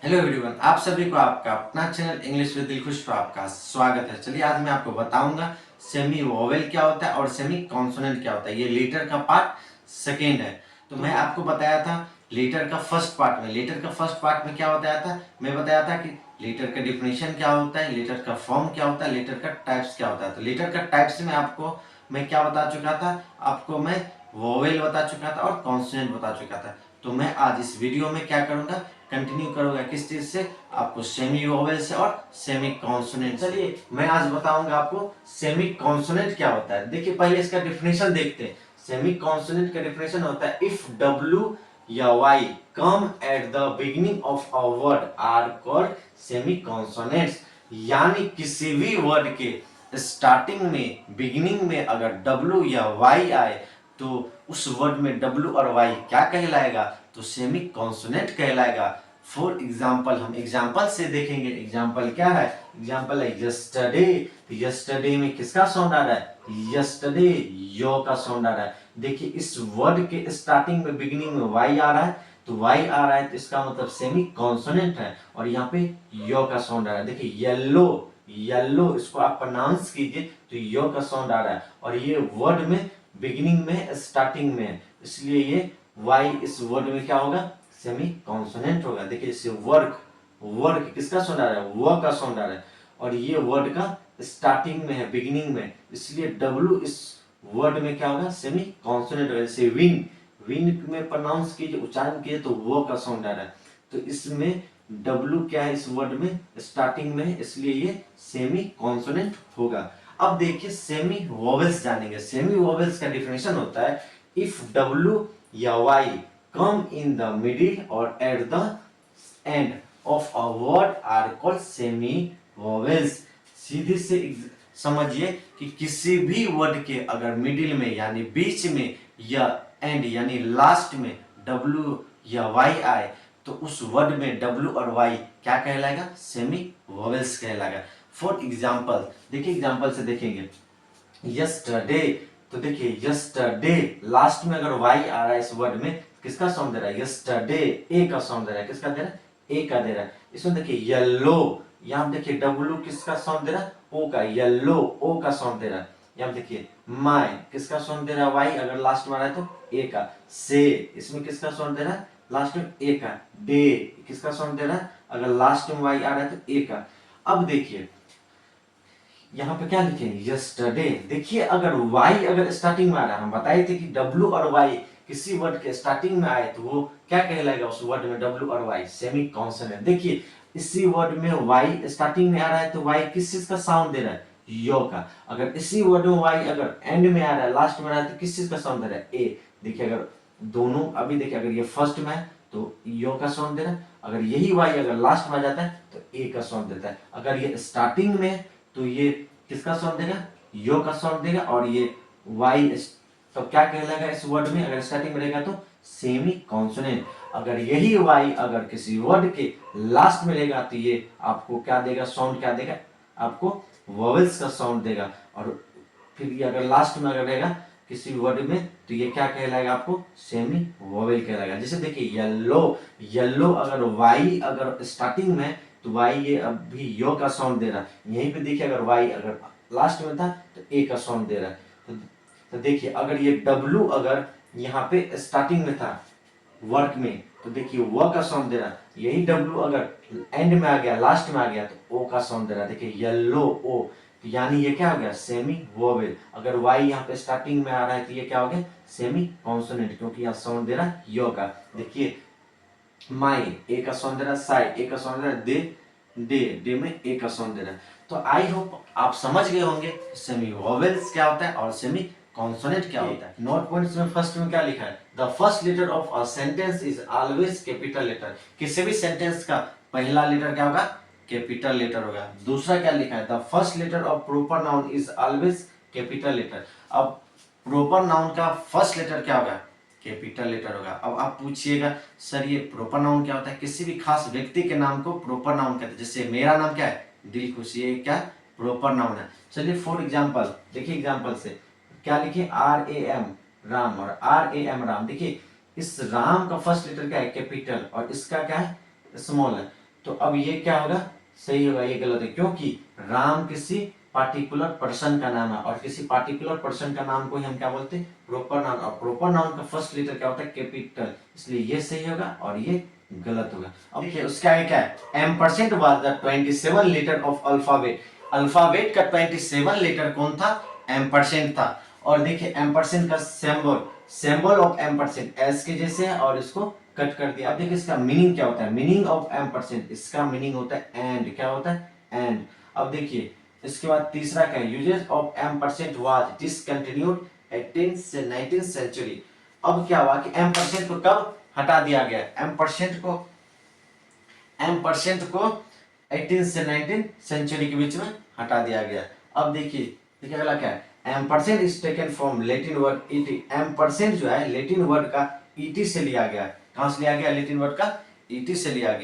Hello everyone, आप सभी को आपका अपना चैनल इंग्लिश विद दिलखुश पर आपका स्वागत है। चलिए आज मैं आपको बताऊंगा सेमी वोवेल क्या होता है और सेमी कॉन्सोनेंट क्या होता है। ये लेटर का पार्ट सेकेंड है। तो मैं आपको बताया था लेटर का फर्स्ट पार्ट में क्या बताया था। मैं बताया था कि लेटर का डिफिनेशन क्या होता है, लेटर का फॉर्म क्या होता है, लेटर का टाइप्स क्या होता है। तो लेटर का टाइप्स में आपको मैं क्या बता चुका था, आपको मैं वोवेल बता चुका था और कॉन्सोनेंट बता चुका था। तो मैं आज इस वीडियो में क्या करूंगा, कंटिन्यू करूंगा किस चीज से, आपको सेमी वोवेल से और सेमी कॉन्सोनेंट। चलिए मैं आज बताऊंगा आपको सेमी कॉन्सोनेंट क्या होता है। देखिए पहले इसका डिफिनेशन देखते हैं। सेमी कॉन्सोनेंट का डिफिनेशन होता है इफ डब्ल्यू या Y come at the beginning of a word are called semi consonants. यानी किसी भी वर्ड के स्टार्टिंग में, बिगिनिंग में अगर डब्ल्यू या वाई आए तो उस वर्ड में डब्ल्यू और वाई क्या कहलाएगा, तो सेमी कॉन्सोनेंट कहलाएगा। फॉर एग्जाम्पल हम एग्जाम्पल से देखेंगे। एग्जाम्पल क्या है, एग्जाम्पल है यस्टरडे। यस्टरडे में किसका साउंड आ रहा है, यस्टरडे, यो का साउंड आ रहा है। देखिए इस वर्ड के स्टार्टिंग में, बिगिनिंग में वाई आ रहा है, तो वाई आ रहा है तो इसका मतलब सेमी कॉन्सोनेंट है। और यहाँ पे यो का साउंड आ रहा है। देखिए येलो, येलो इसको आप प्रोनाउंस कीजिए तो यो का साउंड आ रहा है। और ये वर्ड में बिगिनिंग में, स्टार्टिंग में, इसलिए ये वाई इस वर्ड में क्या होगा, सेमी कॉन्सोनेंट होगा। देखिए इससे वर्क, वर्क किसका साउंड आ रहा है, व का साउंड आ रहा है। और ये वर्ड का स्टार्टिंग में है, बिगिनिंग में, इसलिए डब्ल्यू इस वर्ड में क्या होगा, सेमी कॉन्सोनेंट होगा। जैसे विन, विन में प्रोनाउंस कीजिए, उच्चारण कीजिए तो वो का साउंड आ रहा है। तो इसमें डब्ल्यू क्या है, इस वर्ड में स्टार्टिंग में है, इसलिए ये सेमी कॉन्सोनेंट होगा। अब देखिए सेमी वोवेल्स जानेंगे। सेमी वोवेल्स का डिफिनेशन होता है इफ डब्ल्यू या Y come in the middle और at the end of a word are called semi vowels. सीधे से समझिए कि किसी भी वर्ड के अगर मिडिल में यानी बीच में या एंड यानी लास्ट में डब्ल्यू या वाई आए तो उस वर्ड में डब्ल्यू और वाई क्या कहलाएगा, सेमी वोवेल्स कहलाएगा। फॉर एग्जाम्पल देखिए, एग्जाम्पल से देखेंगे यस्टरडे। तो देखिए यस्टरडे लास्ट में अगर वाई आ रहा है इस वर्ड में, किसका साउंड दे रहा है, यस्टरडे, ए का साउंड दे रहा है। किसका दे रहा है, ए का दे रहा है। इसमें देखिए येलो, यहां देखिए डब्ल्यू किसका साउंड दे रहा है, ओ का, येलो ओ का साउंड दे रहा है। यहां देखिए माय किसका साउंड दे रहा है, वाई अगर लास्ट में आ रहा है तो ए का। से इसमें किसका साउंड दे रहा है, लास्ट में ए का। डे किसका साउंड दे रहा है, अगर लास्ट में वाई आ रहा है तो ए का। अब देखिए यहाँ पे क्या लिखे, यस्टरडे। देखिए अगर वाई अगर स्टार्टिंग में आ रहा है, हम बताए थे कि डब्ल्यू और वाई किसी वर्ड के स्टार्टिंग में आए तो वो क्या कहलाएगा, उस वर्ड में डब्ल्यू और वाई सेमी कॉन्सोनेंट। देखिए इसी वर्ड में वाई स्टार्टिंग में आ रहा है तो वाई किस चीज का साउंड दे रहा है, यो का। अगर इसी वर्ड में वाई अगर एंड में आ रहा है, लास्ट में आ रहा है तो किस चीज का साउंड दे रहा है, ए। देखिए अगर दोनों, अभी देखिए अगर ये फर्स्ट में है तो यो का साउंड दे रहा है, अगर यही वाई अगर लास्ट में आ जाता है तो ए का साउंड देता है। अगर ये स्टार्टिंग में तो ये किसका साउंड देगा, यो का साउंड देगा। और ये वाई तो क्या कहलाएगा इस वर्ड में, अगर स्टार्टिंग में रहेगा तो सेमी कॉन्सोनेंट। अगर यही वाई अगर किसी वर्ड के लास्ट में रहेगा तो ये आपको क्या देगा, साउंड क्या देगा, आपको वोवेल्स का साउंड देगा। और फिर ये अगर लास्ट में अगर रहेगा किसी वर्ड में तो ये क्या कहलाएगा, आपको सेमी वोवेल कहलाएगा। जैसे देखिए येलो, येलो अगर वाई अगर स्टार्टिंग में तो वाई ये अभी यो का साउंड दे रहा है। यहीं पे देखिए अगर वाई अगर लास्ट में था तो ए का साउंड दे रहा है। तो देखिए अगर ये डब्ल्यू अगर यहाँ पे स्टार्टिंग में था वर्क में तो देखिए वो का साउंड दे रहा है। यही डब्ल्यू अगर एंड में आ गया, लास्ट में आ गया तो ओ का साउंड दे रहा है। देखिए येलो ओ, तो यानी ये क्या हो गया, सेमी वोवेल। अगर वाई यहाँ पे स्टार्टिंग में आ रहा है तो ये क्या हो गया, सेमी कॉन्सोनेंट, क्योंकि यहाँ साउंड दे रहा है यो का। देखिए माई, ए का साउंड दे रहा है, साई, ए का साउंड दे रहा है, दे, डे, डे में ए का साउंड दे रहा है। तो आई होप आप समझ गए होंगे सेमी वोवेल्स क्या होता है और सेमी कॉन्सोनेंट क्या होता है। नोट पॉइंट्स में फर्स्ट में क्या लिखा है, the first letter of a sentence is always capital letter. किसी भी सेंटेंस का पहला लेटर क्या होगा, कैपिटल लेटर होगा। दूसरा क्या लिखा है, the first letter of proper noun is always capital letter. अब प्रॉपर नाउन का फर्स्ट लेटर क्या होगा, कैपिटल लेटर होगा। अब आप पूछिएगा सर ये प्रॉपर नाउन क्या होता है, किसी भी खास व्यक्ति के नाम को प्रॉपर नाउन कहते हैं। जैसे मेरा नाम क्या है, दिलखुश, ये क्या प्रॉपर नाउन है। चलिए फॉर एग्जांपल देखिए, एग्जांपल से क्या लिखे, आर ए एम राम और आर ए एम राम। देखिए इस राम का फर्स्ट लेटर क्या है, कैपिटल, और इसका क्या है, स्मॉल है। तो अब ये क्या होगा, सही होगा, ये गलत है, क्योंकि राम किसी पार्टिकुलर पर्सन का नाम है और किसी पार्टिकुलर पर्सन का नाम को ही हम क्या बोलते हैं, प्रोपर नाउन, और प्रोपर नाउन का फर्स्ट लेटर क्या होता है, कैपिटल, इसलिए ये सही होगा और ये गलत होगा। अब देखिए उसके आगे क्या है, ampersand was the 27 letter of alphabet, alphabet का 27 लेटर कौन था, एम्परसेंट था। और देखिए एम्परसेंट का symbol, symbol of ampersand S के जैसे है और इसको कट कर दिया। अब देखिए इसका मीनिंग क्या होता है, मीनिंग ऑफ एम्परसेंट, इसका मीनिंग होता है एंड, क्या होता है, एंड। अब देखिए इसके बाद तीसरा क्या है, uses of ampersand was discontinued 18th से 19th सेंचुरी। अब क्या हुआ कि एम्परसेंट को कब हटा दिया गया, एम्परसेंट को 18th से 19th सेंचुरी के बीच में हटा दिया गया। अब देखिए अगला क्या है, ampersand is taken from Latin word ET, ampersand जो है लैटिन वर्ड का ईटी से लिया गया, कहां से लिया गया, लैटिन वर्ड का ईटी से लिया गया।